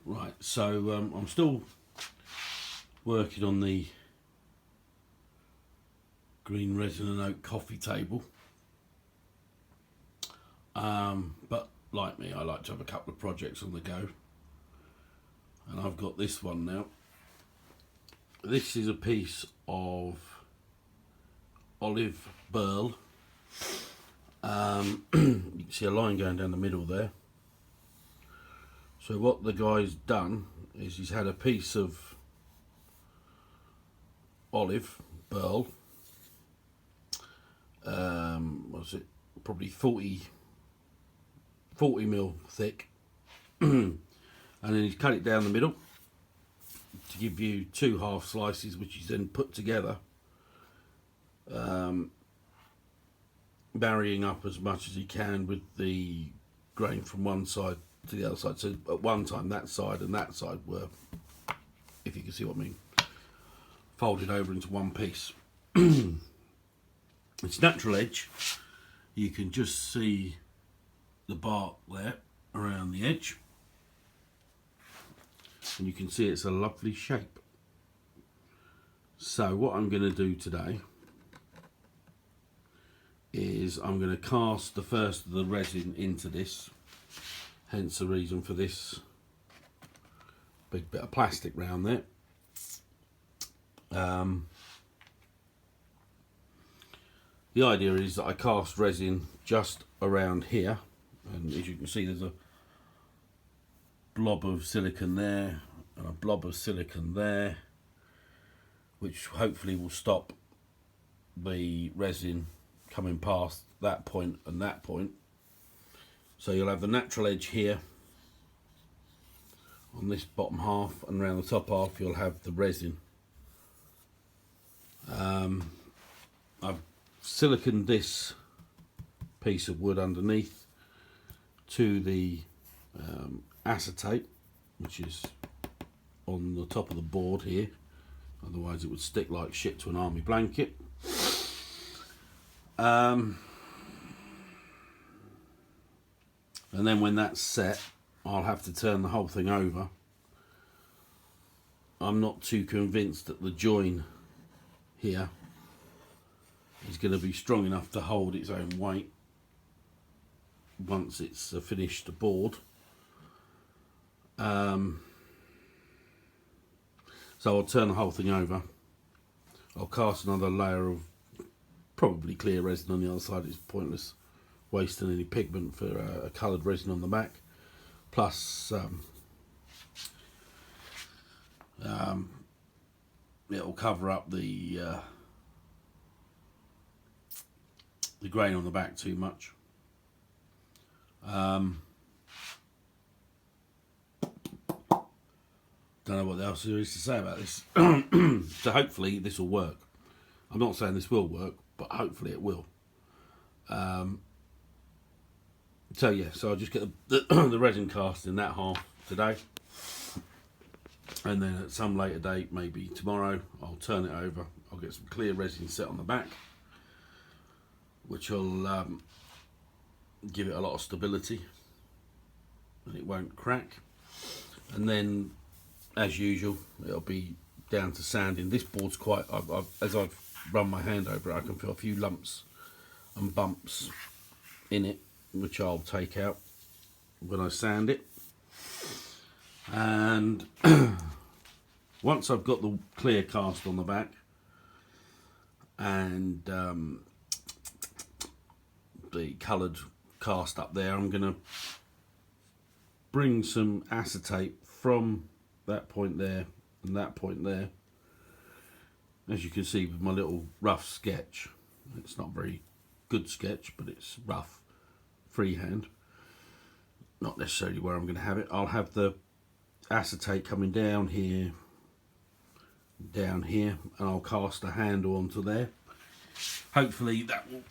Right, so I'm still working on the green resin and oak coffee table, but like me, I like to have a couple of projects on the go, and I've got this one now. This is a piece of olive burl. You can see a line going down the middle there. So what the guy's done is he's had a piece of olive burl, what's it, probably 40 mil thick, and then he's cut it down the middle to give you 2 half slices, which he's then put together, marrying up as much as he can with the grain from one side to the other side. So at one time that side and that side were, if you can see what I mean, folded over into one piece. It's natural edge. You can just see the bark there around the edge, and you can see it's a lovely shape. So what I'm going to do today is I'm going to cast the first of the resin into this, hence the reason for this big bit of plastic round there. The idea is that I cast resin just around here, and as you can see there's a blob of silicone there and a blob of silicone there, which hopefully will stop the resin coming past that point and that point. So you'll have the natural edge here on this bottom half, and around the top half you'll have the resin. I've siliconed this piece of wood underneath to the acetate, which is on the top of the board here, otherwise it would stick like shit to an army blanket. And then when that's set, I'll have to turn the whole thing over. I'm not too convinced that the join here is going to be strong enough to hold its own weight once it's a finished board. So I'll turn the whole thing over. I'll cast another layer of probably clear resin on the other side. It's pointless wasting any pigment for a coloured resin on the back. Plus it'll cover up the grain on the back too much. Don't know what else there is to say about this. So hopefully this will work. I'm not saying this will work, but hopefully it will. So yeah, so I'll just get the resin cast in that half today, and then at some later date, maybe tomorrow, I'll turn it over. I'll get some clear resin set on the back, which will give it a lot of stability and it won't crack. And then, as usual, it'll be down to sanding. This board's quite, as I've run my hand over it, I can feel a few lumps and bumps in it, which I'll take out when I sand it. And once I've got the clear cast on the back and the coloured cast up there, I'm going to bring some acetate from that point there and that point there. As you can see with my little rough sketch, it's not a very good sketch, but it's rough, freehand, not necessarily where I'm going to have it. I'll have the acetate coming down here, and I'll cast a handle onto there. Hopefully that will,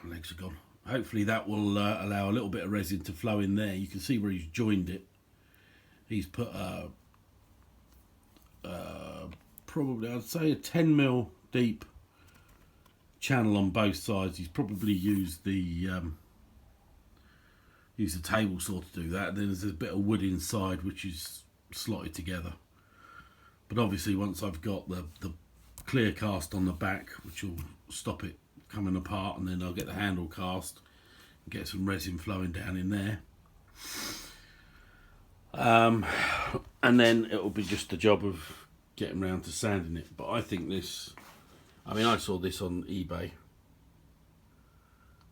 legs are gone. Hopefully that will allow a little bit of resin to flow in there. You can see where he's joined it. He's put probably, I'd say, a 10 mil deep channel on both sides. He's probably used the table saw to do that. And then there's a bit of wood inside, which is slotted together. But obviously once I've got the clear cast on the back, which will stop it coming apart, and then I'll get the handle cast and get some resin flowing down in there. And then it'll be just a job of getting around to sanding it. But I think this, I mean, I saw this on eBay.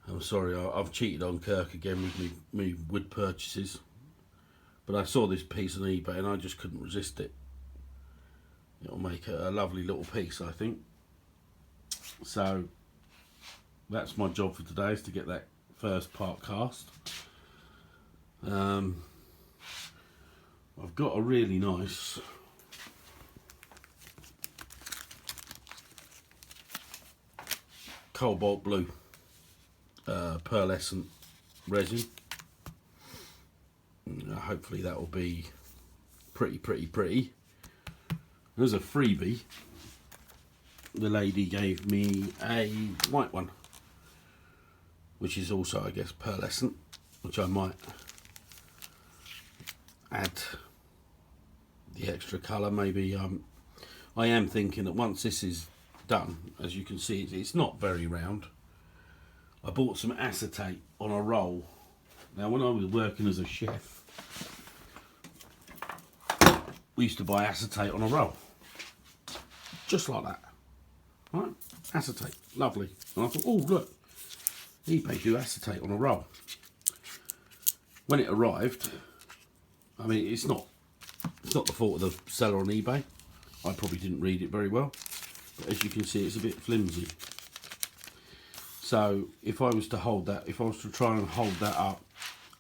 I'm sorry, I've cheated on Kirk again with me wood purchases. But I saw this piece on eBay and I just couldn't resist it. It'll make a lovely little piece, I think. So that's my job for today, is to get that first part cast. I've got a really nice cobalt blue pearlescent resin. Hopefully that will be pretty. There's a freebie. The lady gave me a white one, which is also, I guess, pearlescent, which I might add the extra colour. Maybe I am thinking that once this is done, as you can see, it's not very round. I bought some acetate on a roll. Now, when I was working as a chef, we used to buy acetate on a roll, just like that. Right, acetate, lovely. And I thought, oh look, eBay do acetate on a roll. When it arrived, I mean, it's not the fault of the seller on eBay. I probably didn't read it very well, but as you can see, it's a bit flimsy. So if I was to hold that, if I was to try and hold that up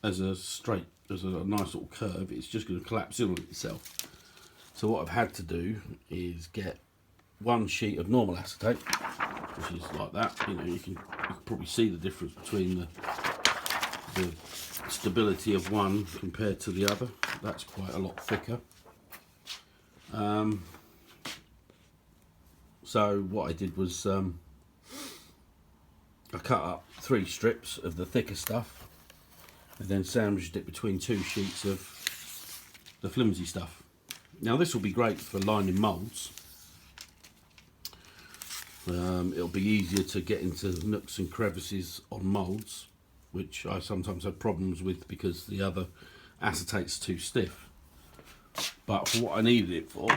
as a straight, as a nice little curve, it's just going to collapse in on itself. So what I've had to do is get one sheet of normal acetate, which is like that. You know, you can probably see the difference between the stability of one compared to the other. That's quite a lot thicker. So what I did was I cut up 3 strips of the thicker stuff and then sandwiched it between 2 sheets of the flimsy stuff. Now this will be great for lining moulds. It'll be easier to get into nooks and crevices on moulds, which I sometimes have problems with because the other acetate's too stiff. But for what I needed it for,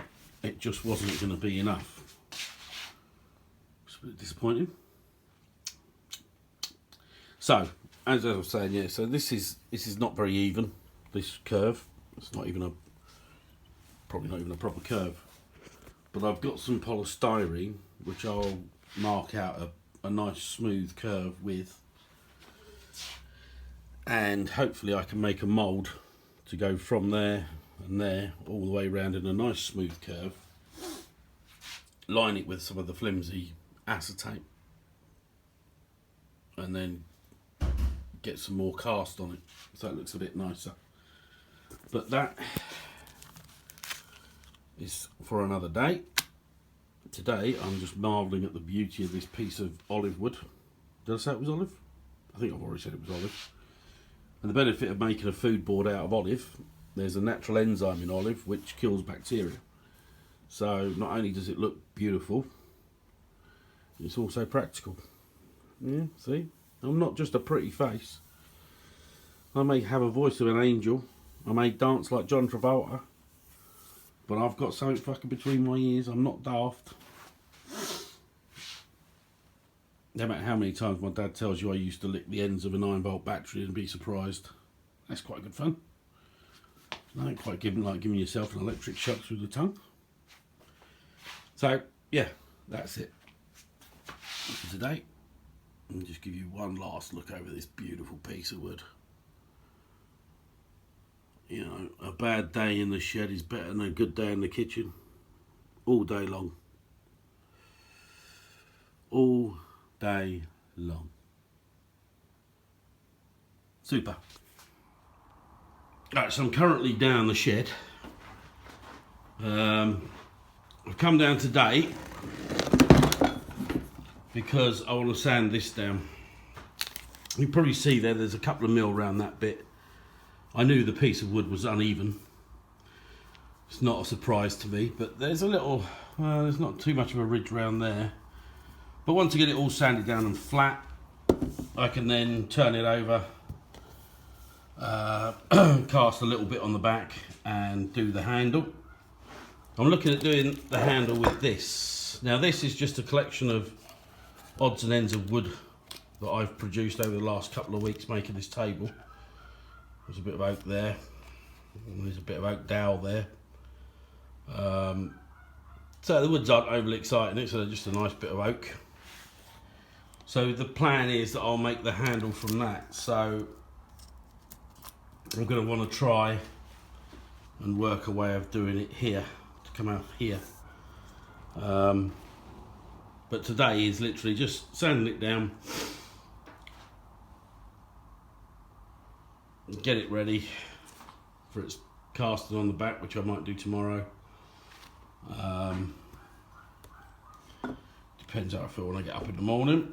it just wasn't going to be enough. It's a bit disappointing. So, as I was saying, yeah, so this is not very even, this curve. It's not even probably not even a proper curve. But I've got some polystyrene, which I'll mark out a nice smooth curve with. And hopefully I can make a mould to go from there and there all the way around in a nice smooth curve. Line it with some of the flimsy acetate. And then get some more cast on it so it looks a bit nicer. But that is for another day. Today I'm just marvelling at the beauty of this piece of olive wood. Did I say it was olive? I think I've already said it was olive. And the benefit of making a food board out of olive, there's a natural enzyme in olive which kills bacteria. So not only does it look beautiful, it's also practical. Yeah, see? I'm not just a pretty face. I may have a voice of an angel. I may dance like John Travolta. But I've got something fucking between my ears. I'm not daft. No matter how many times my dad tells you I used to lick the ends of a 9-volt battery and be surprised. That's quite good fun. I ain't quite like giving yourself an electric shock through the tongue. So, yeah, that's it for today. I'll just give you one last look over this beautiful piece of wood. You know, a bad day in the shed is better than a good day in the kitchen. All day long. All day long. Super. Right, so I'm currently down the shed. I've come down today because I want to sand this down. You can probably see there's a couple of mil around that bit. I knew the piece of wood was uneven. it's not a surprise to me, but there's a little, there's not too much of a ridge around there. But once I get it all sanded down and flat, I can then turn it over, cast a little bit on the back and do the handle. I'm looking at doing the handle with this. Now this is just a collection of odds and ends of wood that I've produced over the last couple of weeks making this table. There's a bit of oak there, and there's a bit of oak dowel there. So the woods aren't overly exciting, so they're just a nice bit of oak. So the plan is that I'll make the handle from that. So I'm going to want to try and work a way of doing it here, to come out here. But today is literally just sanding it down, get it ready for its casting on the back, which I might do tomorrow. Depends how I feel when I get up in the morning.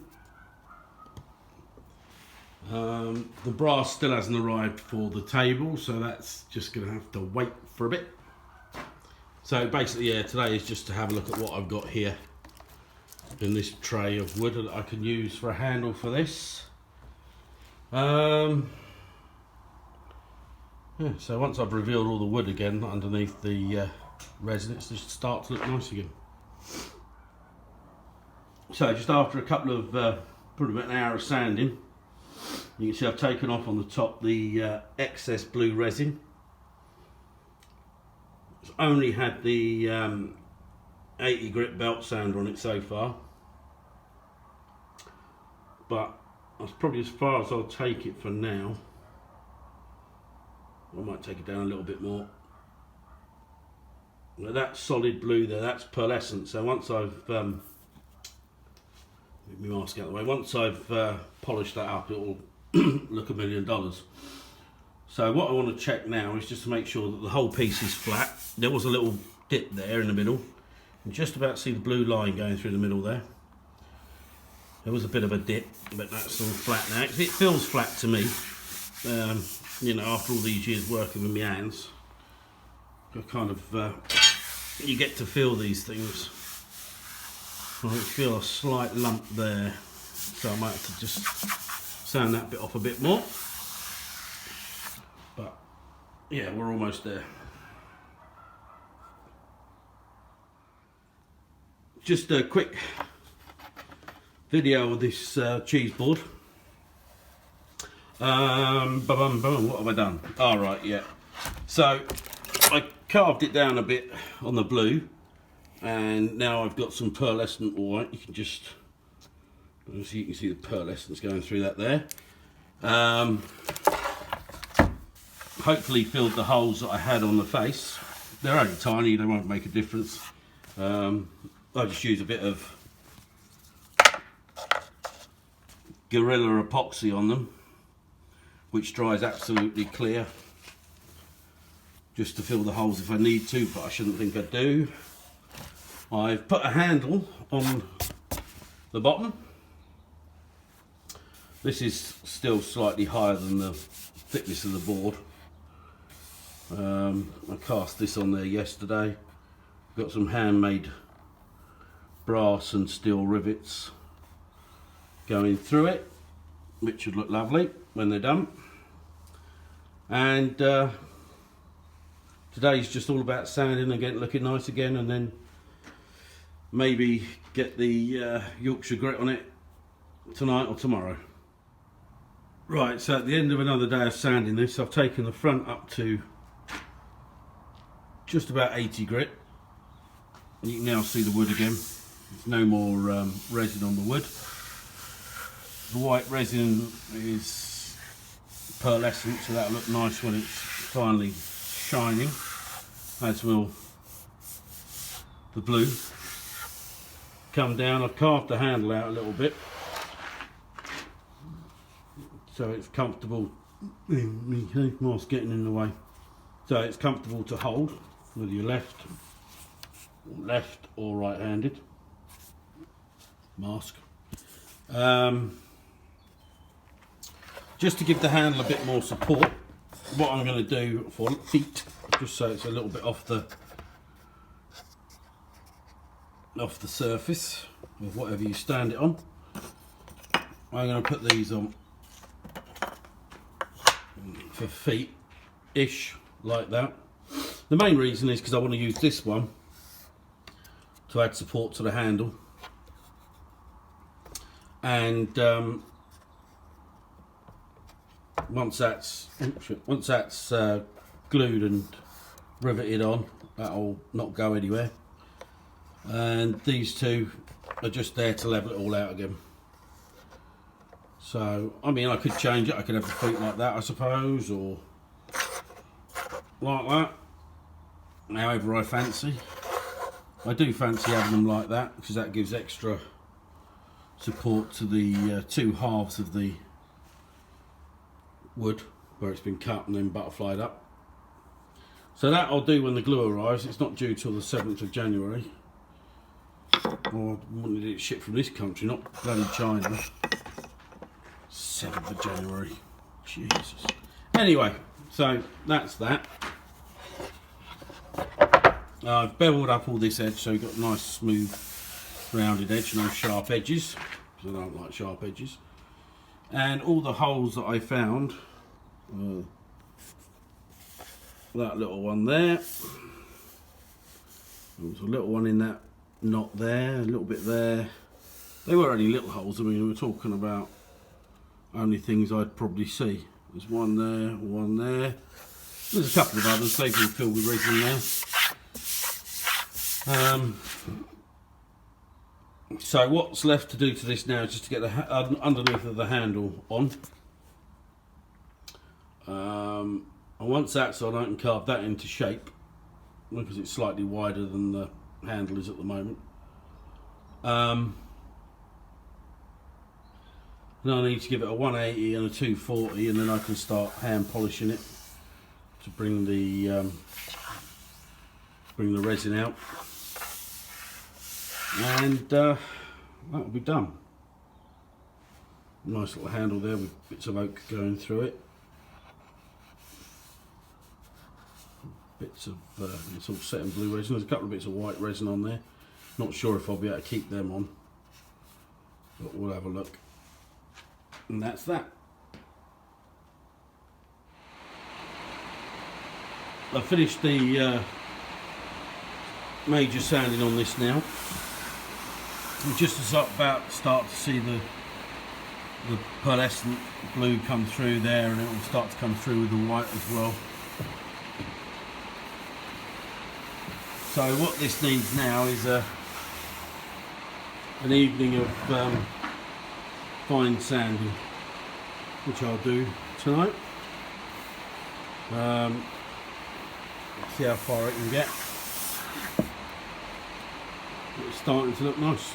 The brass still hasn't arrived for the table, so that's just going to have to wait for a bit. So basically, yeah, today is just to have a look at what I've got here in this tray of wood that I can use for a handle for this. Yeah, so once I've revealed all the wood again underneath the resin, it's just start to look nice again. So just after a couple of, probably about an hour of sanding, you can see I've taken off on the top the excess blue resin. It's only had the 80 grit belt sander on it so far, but that's probably as far as I'll take it for now. I might take it down a little bit more. Now that solid blue there, that's pearlescent, so once I've get my mask out of the way, once I've polished that up, it will look $1 million. So what I want to check now is just to make sure that the whole piece is flat. There was a little dip there in the middle. You can just about see the blue line going through the middle there. There was a bit of a dip, but that's all flat now. It feels flat to me. You know, after all these years working with my hands, I kind of, you get to feel these things. I feel a slight lump there, so I might have to just sand that bit off a bit more. But yeah, we're almost there. Just a quick video of this cheese board. What have I done? All right, yeah. So I carved it down a bit on the blue, and now I've got some pearlescent white. You can just, you can see the pearlescence going through that there. Hopefully filled the holes that I had on the face. They're only tiny, they won't make a difference. I just use a bit of Gorilla epoxy on them, which dries absolutely clear, just to fill the holes if I need to, but I shouldn't think I do. I've put a handle on the bottom. This is still slightly higher than the thickness of the board. I cast this on there yesterday. Got some handmade brass and steel rivets going through it, which should look lovely when they're done. And today's just all about sanding and getting looking nice again, and then maybe get the Yorkshire grit on it tonight or tomorrow. Right, so at the end of another day of sanding this, I've taken the front up to just about 80 grit. You can now see the wood again. There's no more resin on the wood. The white resin is pearlescent, so that'll look nice when it's finally shining, as will the blue. Come down, I've carved the handle out a little bit so it's comfortable. Mask getting in the way. So it's comfortable to hold, whether you're left or right-handed. Mask. Just to give the handle a bit more support, what I'm going to do for feet, just so it's a little bit off the surface of whatever you stand it on, I'm going to put these on for feet ish like that. The main reason is because I want to use this one to add support to the handle, and once that's glued and riveted on, that'll not go anywhere, and these two are just there to level it all out again. So I mean, I could change it, I could have the feet like that I suppose, or like that, however I fancy. I do fancy having them like that because that gives extra support to the two halves of the wood where it's been cut and then butterflied up. So that I'll do when the glue arrives. It's not due till the 7th of January. Or I wanted it shipped from this country, not bloody China. 7th of January. Jesus. Anyway, so that's that. I've beveled up all this edge so you've got a nice smooth rounded edge, no sharp edges, because I don't like sharp edges. And all the holes that I found, that little one there, there's a little one in that knot there, a little bit there. They were only little holes. I mean, we were talking about only things I'd probably see. There's one there, one there. There's a couple of others, they've been filled with resin now. So what's left to do to this now is just to get the underneath of the handle on. And once that's on, I can carve that into shape because it's slightly wider than the handle is at the moment. And I need to give it a 180 and a 240, and then I can start hand polishing it to bring the resin out, and that'll be done. Nice little handle there with bits of oak going through it. Bits of it's all set in blue resin. There's a couple of bits of white resin on there. Not sure if I'll be able to keep them on, but we'll have a look. And that's that. I finished the major sanding on this now. We're just about to start to see the pearlescent blue come through there, and it will start to come through with the white as well. So what this needs now is an evening of fine sanding, which I'll do tonight. See how far it can get. It's starting to look nice.